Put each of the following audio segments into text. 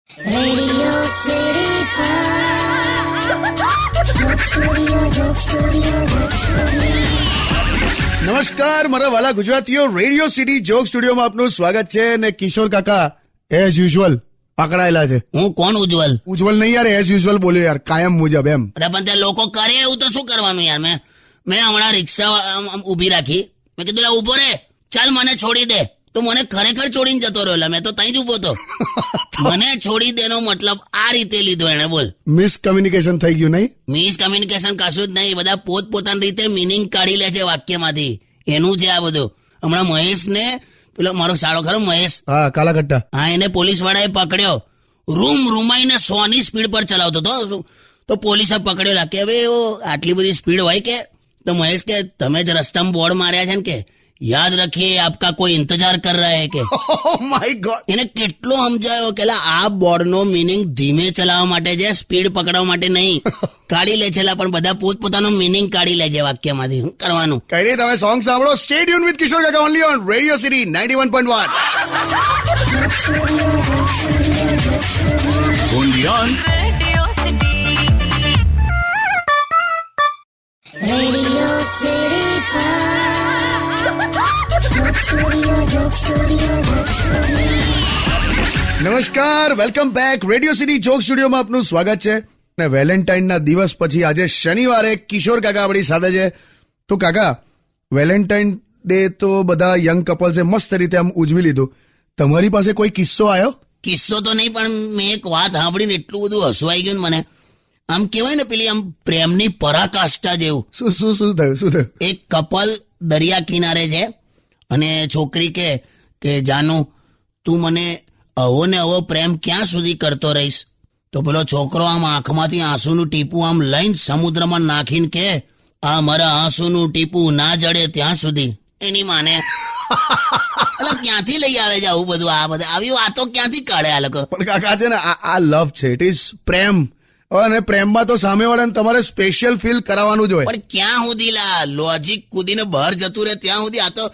Radio City નમસ્કાર મારા વાલા ગુજરાતીઓ, રેડિયો સિટી જોક સ્ટુડિયોમાં આપનું સ્વાગત છે. ને કિશોર કાકા એઝ યુઝ્યુઅલ પકડાયેલા છે. હું કોણ ઉજ્જવલ? ઉજ્જવલ નહીં યાર, એઝ યુઝ્યુઅલ બોલ્યો યાર, કાયમ મુજબ એમ. અરે પણ તે લોકો કરે એવું તો શું કરવાનું યાર. મેં હમણાં રિક્ષા ઊભી રાખી, મેં કીધું લા ઊભો રે, ચાલ મને છોડી દે. તો મને ખરેખર છોડીને જતો રહ્યો. મેં તો ત્યાં જ ઊભો હતો. મને છોડી દેનો મતલબ આ રીતે લીધો એને. બોલ, મિસકમ્યુનિકેશન થઈ ગયું નહીં? મિસકમ્યુનિકેશન કશું જ નહીં. બધા પોતપોતાની રીતે મિનિંગ કાઢી લે છે વાક્યમાંથી. એનું છે આ બધું. હમણાં મહેશ ને પેલો મારો સાળો ખરો મહેશ, હા કાલા કટ્ટા, હા, એને પોલીસ વાળાએ પકડ્યો. રૂમાઈને 100 ની સ્પીડ પર ચલાવતો હતો. તો પોલીસે પકડ્યો કે હવે આટલી બધી સ્પીડ હોય કે? તો મહેશ કે તમે જ રસ્તામાં બોર્ડ માર્યા છે ને, કે યાદ રખીએ આપકા કોઈ ઇંતજાર કર રહા હૈ કે. Oh my God. એને કેટલો સમજાયો કે આ બોર્ડનો મિનિંગ ધીમે ચલાવવા માટે છે, સ્પીડ પકડવા માટે નહીં. કાઢી લે છે પણ બધા પોતપોતાનો મિનિંગ કાઢી લે છે વાક્યમાંથી. શું કરવાનું? કઈ નહીં, તમે સોંગ સાંભળો. સ્ટે ટ્યુન વિથ કિશોર કાકા only on radio city 91.1. Radio City નમસ્કાર, welcome back. Radio City joke સ્ટુડિયોમાં આપનું સ્વાગત છે. અને વેલેન્ટાઇનના દિવસ પછી આજે શનિવારે કિશોર કાકા આપણી સાથે છે. તો કાકા, વેલેન્ટાઇન ડે તો બધા યંગ કપલ્સે મસ્ત રીતે આમ ઉજવી લીધું. તમારી પાસે કોઈ કિસ્સો આવ્યો? કિસ્સો તો નહીં, પણ મેં એક વાત સાંભળીને એટલું બધું હસવાઈ ગયું ને મને. આમ કહેવાય ને પેલી આમ પ્રેમની પરાકાષ્ઠા જેવું. શું થયું? એક કપલ દરિયા કિનારે છે અને છોકરી કે જાનુ, તું મને અવો ને અવો પ્રેમ ક્યાં સુધી કરતો રહીશ? તો પેલો છોકરો આમ આંખમાંથી આંસુનું ટીપું આમ લઈને સમુદ્રમાં નાખીને કે આ મારા આંસુનું ટીપું ના જડે ત્યાં સુધી. એની માને એટલે ક્યાંથી લઈ આવે છે આવું બધું? આવી વાતો ક્યાંથી કાઢે આ લોકો? પણ કાકા છે ને, આ લવ છે, ઇટ ઇઝ પ્રેમ. અને પ્રેમમાં તો સામેવાળાને તમારે સ્પેશિયલ ફીલ કરાવવાનું જ હોય. પણ ક્યાં સુધી લોજિક કૂદીને બહાર જતું રહે ત્યાં સુધી? આ તો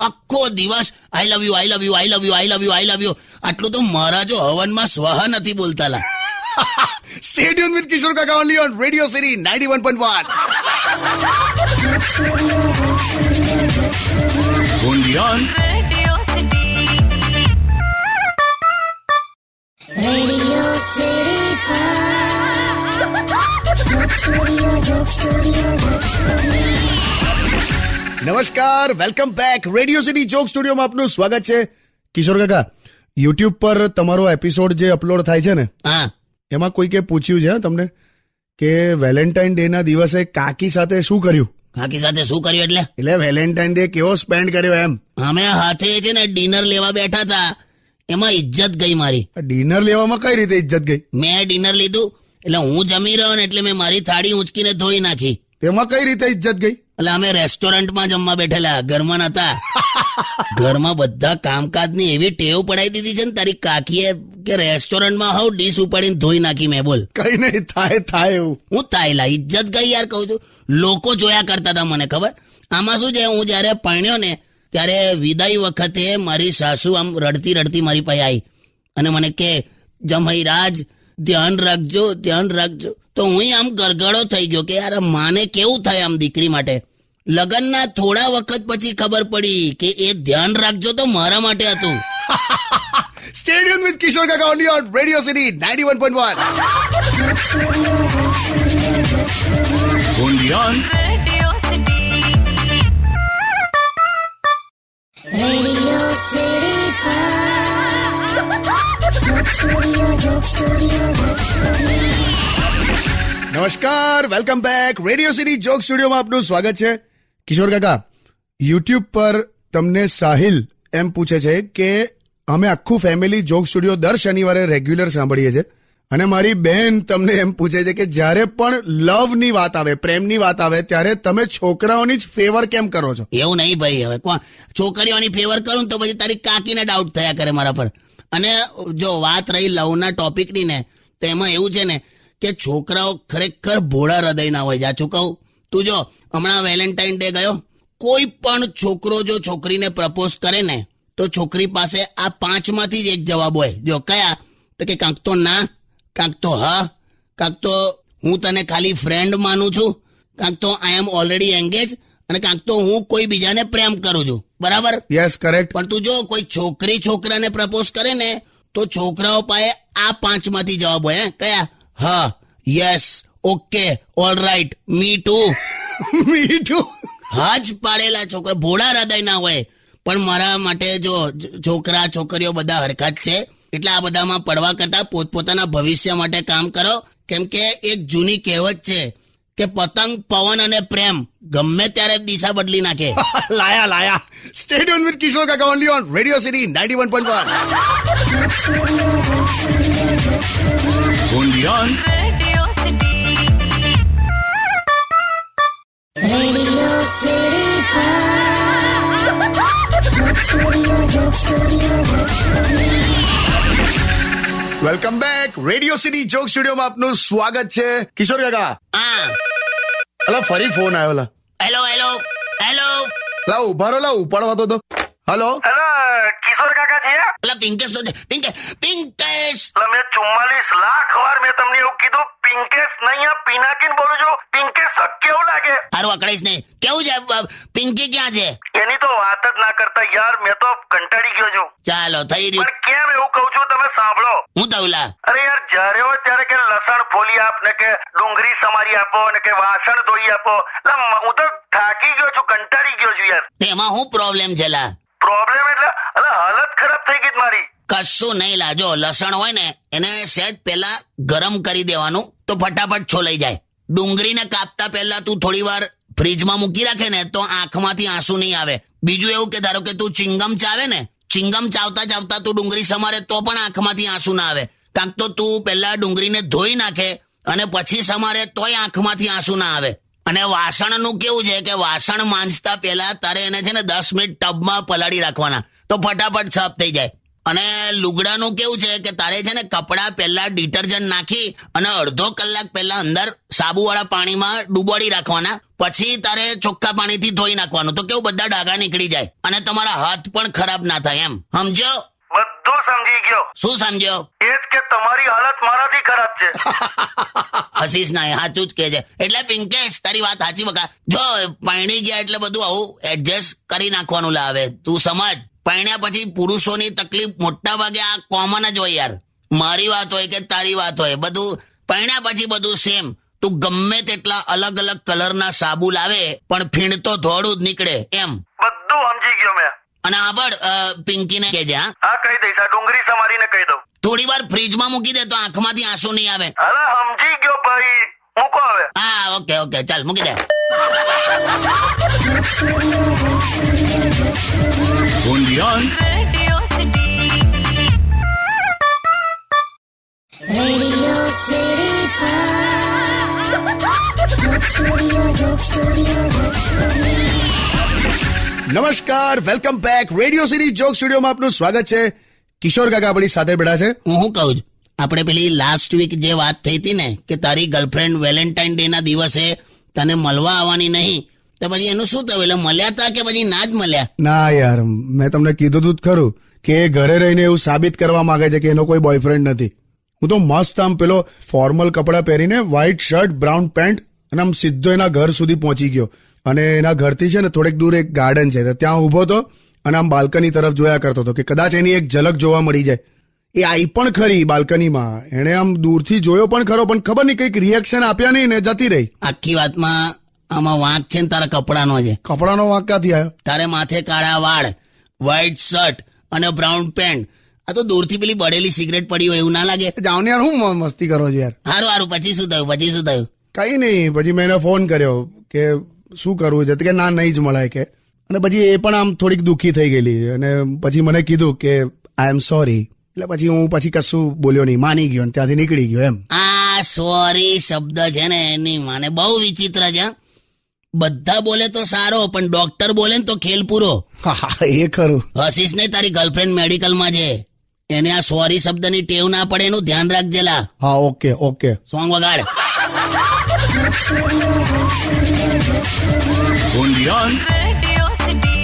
આખો દિવસ I love you, I love you, I love you, I love you, I love you. આટલું તો મહારાજો હવનમાં સ્વાહા નથી બોલતા લા. સ્ટે ટ્યુન વિથ કિશોર કાકા only on radio city 91.1. Radio City નમસ્કાર, welcome back. Radio City joke સ્ટુડિયોમાં આપનું સ્વાગત છે. કિશોર કાકા, યુટ્યુબ પર તમારો એપિસોડ જે અપલોડ થાય છે ને, હા, એમાં કોઈકે પૂછ્યું છે તમને કે વેલેન્ટાઇન ડે ના દિવસે કાકી સાથે શું કર્યું? કાકી સાથે શું કર્યું એટલે વેલેન્ટાઇન ડે કેવો સ્પેન્ડ કર્યો એમ. અમે હાથે છે ને ડિનર લેવા બેઠા હતા, એમાં ઇજ્જત ગઈ મારી. ડિનર લેવામાં કઈ રીતે ઇજ્જત ગઈ? મેં ડિનર લીધું એટલે હું જમી રહ્યો ને એટલે મેં મારી થાળી ઊંચકીને ધોઈ નાખી. તેમાં કઈ રીતે ઇજ્જત ગઈ? એટલે અમે રેસ્ટોરન્ટમાં જમવા બેઠેલા, ઘરમાં નતા. ઘરમાં બધા કામકાજની એવી ટેવ પડાવી દીધી છે ને તારી કાકીએ કે રેસ્ટોરન્ટમાં હાવ ડીશ ઉપાડીને ધોઈ નાખી મેં. બોલ, કઈ નહીં, થાય એવું. હું થાયલા ઇજ્જત ગઈ યાર, કહું છું. લોકો જોયા કરતા હતા, મને ખબર. આમાં શું છે, હું જયારે પરણ્યો ને ત્યારે વિદાય વખતે મારી સાસુ આમ રડતી રડતી મારી પાસે આવી અને મને કે જમાઈ રાજ ધ્યાન રાખજો. તો હું આમ ગરગડો થઈ ગયો કે યાર માને કેવું થાય આમ દીકરી માટે. લગ્નના થોડા વખત પછી ખબર પડી કે એ ધ્યાન રાખજો તો મારા માટે હતું. સ્ટે ટ્યુન વિથ કિશોર કાકા only on radio city 91.1. Radio City નમસ્કાર, welcome back. Radio City joke સ્ટુડિયોમાં આપનું સ્વાગત છે. કિશોર કાકા, યુટ્યુબ પર તમને સાહિલ એમ પૂછે છે કે અમે આખું ફેમિલી જોક સ્ટુડિયો દર શનિવારે રેગ્યુલર સાંભળીએ છીએ અને મારી બહેન તમને એમ પૂછે છે કે જ્યારે પણ લવની વાત આવે, પ્રેમની વાત આવે, ત્યારે તમે છોકરાઓની જ ફેવર કેમ કરો છો? એવું નહીં ભાઈ, હવે છોકરીઓની ફેવર કરું તો પછી તારી કાકીને ડાઉટ થયા કરે મારા પર. અને જો વાત રહી લવના ટોપિકની ને, તો એમાં એવું છે ને કે છોકરાઓ ખરેખર ભોળા હૃદયના હોય. સાચું કહું, તું જો હમણાં વેલેન્ટાઇન ડે ગયો, કોઈ પણ છોકરો જો છોકરીને પ્રપોઝ કરે ને તો છોકરી પાસે આ 5 માંથી જ એક જવાબ હોય. જો કયા? તો કે કાંક તો ના, કાંક તો હા, કાંક તો હું તને ખાલી ફ્રેન્ડ માનું છું, કાંક તો આઈ એમ ઓલરેડી એંગેજ, અને કાંક તો હું કોઈ બીજાને પ્રેમ કરું છું. બરાબર? Yes, correct. પણ તું જો કોઈ છોકરી છોકરાને પ્રપોઝ કરે ને તો છોકરાઓ પાસે આ 5 માંથી જવાબ હોય. કયા? હા, yes, okay, all right, me to. મીઠું. હા જ પાડેલા છોકરા ભોળા હૃદય ના હોય. પણ મારા માટે જો છોકરા છોકરીઓ બધા હરખા જ છે, એટલે આ બધામાં પડવા કરતા પોતપોતાના ભવિષ્ય માટે કામ કરો. કેમ કે એક જૂની કહેવત છે કે પતંગ, પવન અને પ્રેમ ગમે ત્યારે દિશા બદલી નાખે. લાયા. સ્ટે ટ્યુન વિથ કિશોર કાકા only on radio city 91.1. only on Radio City welcome back. Radio City joke સ્ટુડિયોમાં આપનું સ્વાગત છે. કિશોર કાકા, હા, અલા ફરી ફોન આવ્યો. લા હેલો હેલો હેલો. લા ઉભા રહો, લા ઉપાડવા તો. હલો, કિશોર કાકા છે? પેલા પિંકેશ તો છે. પિંકેશ. મેં 44 લાખ વાર મેં તમને એવું કીધું, પિંકેશ નહીં, આ પિનાકીન બોલું છું. પિંકેશ કેવું લાગે? હારું અકળાઈશ નહીં. કેવું છે? પિંકી ક્યાં છે? એની તો વાત જ ના કરતા યાર, મેં તો કંટાળી ગયો છું. ચાલો થઈ રહ્યું. પણ કેમ એવું કહું છું, તમે સાંભળો. હું તવલા. અરે યાર, જ્યારે હોય ત્યારે કે લસણ ફોલી આપ ને કે ડુંગળી સમારી આપો ને કે વાસણ ધોઈ આપો. હું તો થાકી ગયો છું, કંટાળી ગયો છું યાર. તેમાં શું પ્રોબ્લેમ છે લા? પ્રોબ્લેમ એટલે હાલત ખરાબ થઈ ગઈ મારી. કશું નહીં લાજો. લસણ હોય ને એને સેજ પહેલા ગરમ કરી દેવાનું તો ફટાફટ છોલાઈ જાય. ડુંગળીને કાપતા પહેલા તું થોડી વાર ફ્રીજમાં મૂકી રાખે ને તો આંખમાંથી આંસુ નહીં આવે. બીજું એવું કે ધારો કે તું ચિંગમ ચાવે ને, ચિંગમ ચાવતા ચાવતા તું ડુંગળી સમારે તો પણ આંખમાંથી આંસુ ના આવે. કાંક તો તું પહેલા ડુંગળીને ધોઈ નાખે અને પછી સમારે તોય આંખમાંથી આંસુ ના આવે. અને વાસણનું કેવું છે કે વાસણ માંજતા પહેલા તારે એને છે ને 10 મિનિટ ટબમાં પલાળી રાખવાના તો ફટાફટ સાફ થઈ જાય. અને લુગડાનું કેવું છે કે તારે છે ને કપડાં પહેલા ડિટર્જન્ટ નાખી અને અડધો કલાક પહેલા અંદર સાબુવાળા પાણીમાં ડૂબાડી રાખવાના, પછી તારે ચોખ્ખા પાણીથી ધોઈ નાખવાનું તો કેવું બધા ડાઘા નીકળી જાય અને તમારા હાથ પણ ખરાબ ના થાય. એમ સમજો? બધું સમજી ગયો. શું સમજો? એ જ કે તમારી હાલત મારાથી ખરાબ છે. હસીશ ના, સાચું જ કે છે. એટલે પિંકેશ તારી વાત સાચી બકા. જો પાણી ગયા એટલે બધું આવું એડજસ્ટ કરી નાખવાનું લાવે. તું સમજ, પાણ્યા પછી પુરુષોની તકલીફ મોટા ભાગે આ કોમન જ હોય યાર. મારી વાત હોય કે તારી વાત હોય, બધું પાણ્યા પછી બધું સેમ. તું ગમે તેટલા અલગ અલગ કલરના સાબુ લાવે પણ ફીણ તો ધોળું જ નીકળે. એમ બધું સમજી ગયો મેં. અને આબળ પિંકીને કહેજે. હા, હા કહી દઈશ. આ ડુંગળી સમારીને કહી દઉં. થોડી વાર ફ્રીજમાં મૂકી દે તો આંખમાંથી આંસુ નહીં આવે. અરે સમજી ગયો ભાઈ, મૂકો હવે. હા, ઓકે ચાલ મૂકી દે. only on Radio City નમસ્કાર. Welcome back. Radio City joke સ્ટુડિયોમાં આપનું સ્વાગત છે. કિશોર કાકા આપણી સાથે બેઠા છે. હું શું કહું છું, આપણે પેલી લાસ્ટ વીક જે વાત થઈ હતી ને કે તારી ગર્લફ્રેન્ડ વેલેન્ટાઇન ડે ના દિવસે તને મળવા આવવાની નહીં, તો પછી એનું શું થયું? એટલે મળ્યા તા કે પછી ના જ મળ્યા? ના યાર, મેં તમને કીધું તું જ ખરું કે એ ઘરે રહીને એવું સાબિત કરવા માંગે છે કે એનો કોઈ બોયફ્રેન્ડ નથી. હું તો મસ્ત આમ પેલો ફોર્મલ કપડાં પહેરીને વ્હાઈટ શર્ટ, બ્રાઉન પેન્ટ અને આમ સીધો એના ઘર સુધી પહોંચી ગયો. અને એના ઘરથી છે ને થોડેક દૂર એક ગાર્ડન છે, તો ત્યાં ઊભો હતો અને આમ બાલ્કની તરફ જોયા કરતો હતો કે કદાચ એની એક ઝલક જોવા મળી જાય. એ આવી પણ ખરી બાલ્કનીમાં, એણે આમ દૂરથી જોયો પણ ખરો, પણ ખબર નહીં કંઈક રિએક્શન આપ્યા નહીં ને જતી રહી. આખી વાતમાં આમાં વાંક છે ને તારા કપડાનો છે. કપડાનો વાંક ક્યાંથી આવ્યો? તારે માથે કાળા વાળ, વ્હાઈટ શર્ટ અને બ્રાઉન પેન્ટ. આ તો દૂરથી પેલી બળેલી સિગરેટ પડી હોય એવું ના લાગે? જાઓ ને યાર, હું મસ્તી કરો છો યાર. હારું પછી શું થયું? કઈ નહીં, પછી મેં એને ફોન કર્યો કે શું કરવું છે, તો કે ના નહીં જ મળે કે. અને પછી એ પણ આમ થોડીક દુઃખી થઈ ગયેલી અને પછી મને કીધું કે આઈ એમ સોરી. એટલે પછી હું કશું બોલ્યો નહીં, માની ગયો અને ત્યાંથી નીકળી ગયો. એમ આ સોરી શબ્દ છે ને એની માને બહુ વિચિત્ર છે. બધા બોલે તો સારો, પણ ડોક્ટર બોલે ને તો ખેલ પૂરો. હા, એ ખરું. હસીશ ને, તારી ગર્લફ્રેન્ડ મેડિકલમાં છે, એને આ સોરી શબ્દની ટેવ ના પડે એનું ધ્યાન રાખજે લા. હા, ઓકે. સોંગ વગાડ. only on Radio City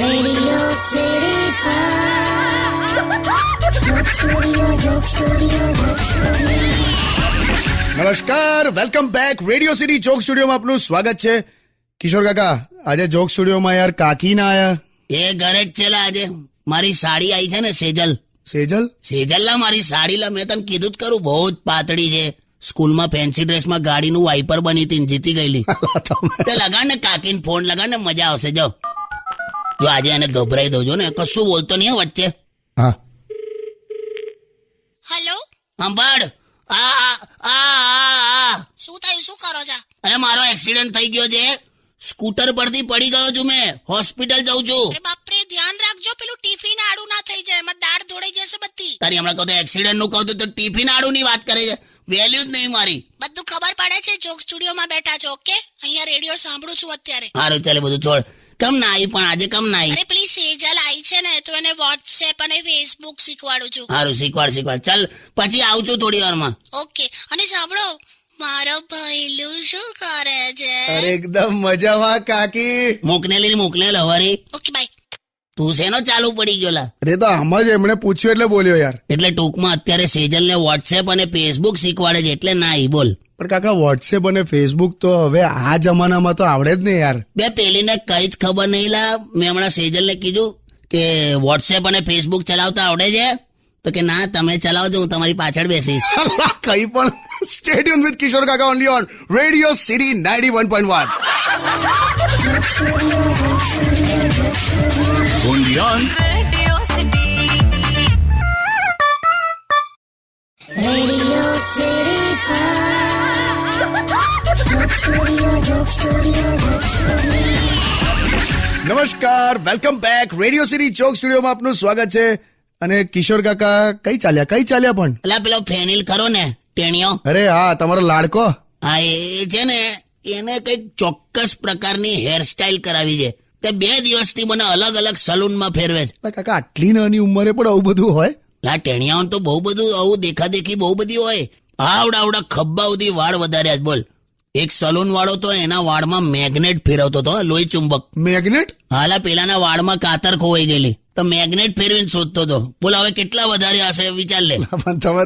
Radio City નમસ્કાર, welcome back. Radio City joke સ્ટુડિયોમાં આપનું સ્વાગત છે. કિશોર કાકા, આજે જોક સ્ટુડિયોમાં યાર કાકી ના આયા. એ ઘરે જ છે લા આજે. મારી સાડી આવી છે ને સેજલ. સેજલ લા મારી સાડી લા, મેં તને કીધું જ કરું, બહુ જ પાતળી છે. સ્કૂલમાં ફેન્સી ડ્રેસમાં ગાડીનું વાઇપર બની હતી ને જીતી ગયેલી. તે લગાડ ને કાકીને ફોન લગાડ ને, મજા આવશે. જો આજે એને ગભરાઈ દઉં ને, કશું બોલતો નહીં હો વચ્ચે. હા, હેલો, સંભાળ. શું થયું? શું કરો છો? અરે મારો એક્સિડન્ટ થઈ ગયો છે. સ્કૂટર પરથી પડી ગયો છું, મેં હોસ્પિટલ જઉં છું. અરે બાપરે, ધ્યાન રાખજો, પેલું ટિફિન આડું ના થઈ જાય, એમાં દાળ ધોડાઈ જશે બધી. તારી હમણાં કહું તો એક્સિડન્ટ નું કહું તો ટિફિન આડું ની વાત કરે છે. વેલ્યુ જ નહીં મારી. બધું ખબર પડે છે, જોક સ્ટુડિયોમાં બેઠા છો. ઓકે, અહીંયા રેડિયો સાંભળું છું અત્યારે. સારું ચાલે, બધું છોડ. કમ ના આવી પણ આજે કમ ના આવી? અરે પેલી સેજલ આવી છે ને, તો એને વોટ્સએપ અને ફેસબુક શીખવાડું છું. સારું, શીખવાડ. ચાલ પછી આવું છું થોડી વારમાં. ઓકે, અને સાંભળો, મારો ભઈલું શું કરે છે? અરે એકદમ મજામાં કાકી. મોકલેલી હવારી. Okay, bye. તું શેનો ચાલુ પડી ગયો લા? અરે તો આમ જ એમણે પૂછ્યું એટલે બોલ્યો યાર. એટલે ટૂંકમાં અત્યારે સેજલને વોટ્સએપ અને ફેસબુક શીખવાડે છે એટલે ના આવી. બોલ. પણ કાકા, વોટ્સએપ અને ફેસબુક તો હવે આ જમાનામાં તો આવડે જ ને યાર. બે પેલીને કઈ જ ખબર નહીં લા. મેં હમણાં સેજલને કીધું કે વોટ્સએપ અને ફેસબુક ચલાવતા આવડે છે, તો કે ના, તમે ચલાવજો, હું તમારી પાછળ બેસીશ. કઈ પણ. સ્ટે ટ્યુન વિથ કિશોર કાકા only on radio city 91.1. only on Radio City. Radio City નમસ્કાર, welcome back. Radio City joke સ્ટુડિયોમાં આપનું સ્વાગત છે. અને કિશોર કાકા કઈ ચાલ્યા પણ? પેલા પેલો ફેનિલ ખરો ને, ટેણીઓ. અરે હા, તમારો લાડકો. હા, એ છે ને, એને કઈક ચોક્કસ પ્રકારની હેરસ્ટાઇલ કરાવી છે. તે 2 દિવસથી મને અલગ અલગ સલૂનમાં ફેરવે છે. અલા કાકા, આટલી નાની ઉંમરે પણ આવું બધું હોય? લા ટેણીયાઓને તો બહુ બધું આવું દેખાદેખી બહુ બધી હોય. આવડા ખબ્બા સુધી વાળ વધાર્યા જ. બોલ. એક સલૂન વાળો તો એના વાળમાં મેગ્નેટ ફેરવતો હતો, લોહી ચુંબક. મેગ્નેટ? હાલા પેલાના વાળમાં કાતર ખોવાઈ ગયેલી, તો મેગ્નેટ ફેરવીને શોધતો હતો. બોલ, હવે કેટલા વધારે હશે વિચાર લે. પણ તમે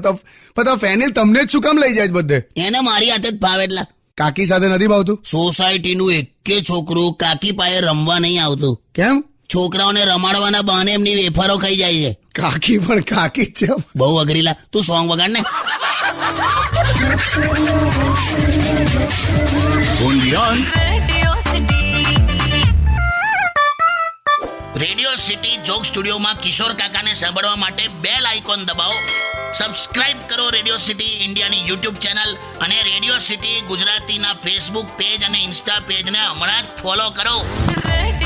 તો ફેનિલ તમને જ શું કામ લઈ જાય છે બધે? એને મારી હાથે જ ભાવે. એટલા કાકી સાથે નથી ભાવતું? સોસાયટીનું એકે છોકરું કાકી પાસે રમવા નહીં આવતું. કેમ? છોકરાઓને રમાડવાના બહાને એમની વેફરો ખાઈ જાય છે. કાકી પણ કાકી જ છે. બહુ અઘરીલા. તું સોંગ વગાડ ને. only on Radio City. Radio City joke સ્ટુડિયોમાં કિશોર કાકાને સાંભળવા માટે બેલ આઇકોન દબાવો. સબસ્ક્રાઇબ કરો રેડિયો સિટી ઇન્ડિયાની યુટ્યુબ ચેનલ, અને રેડિયો સિટી ગુજરાતીના ફેસબુક પેજ અને ઇન્સ્ટા પેજને હમણાં જ ફોલો કરો. Radio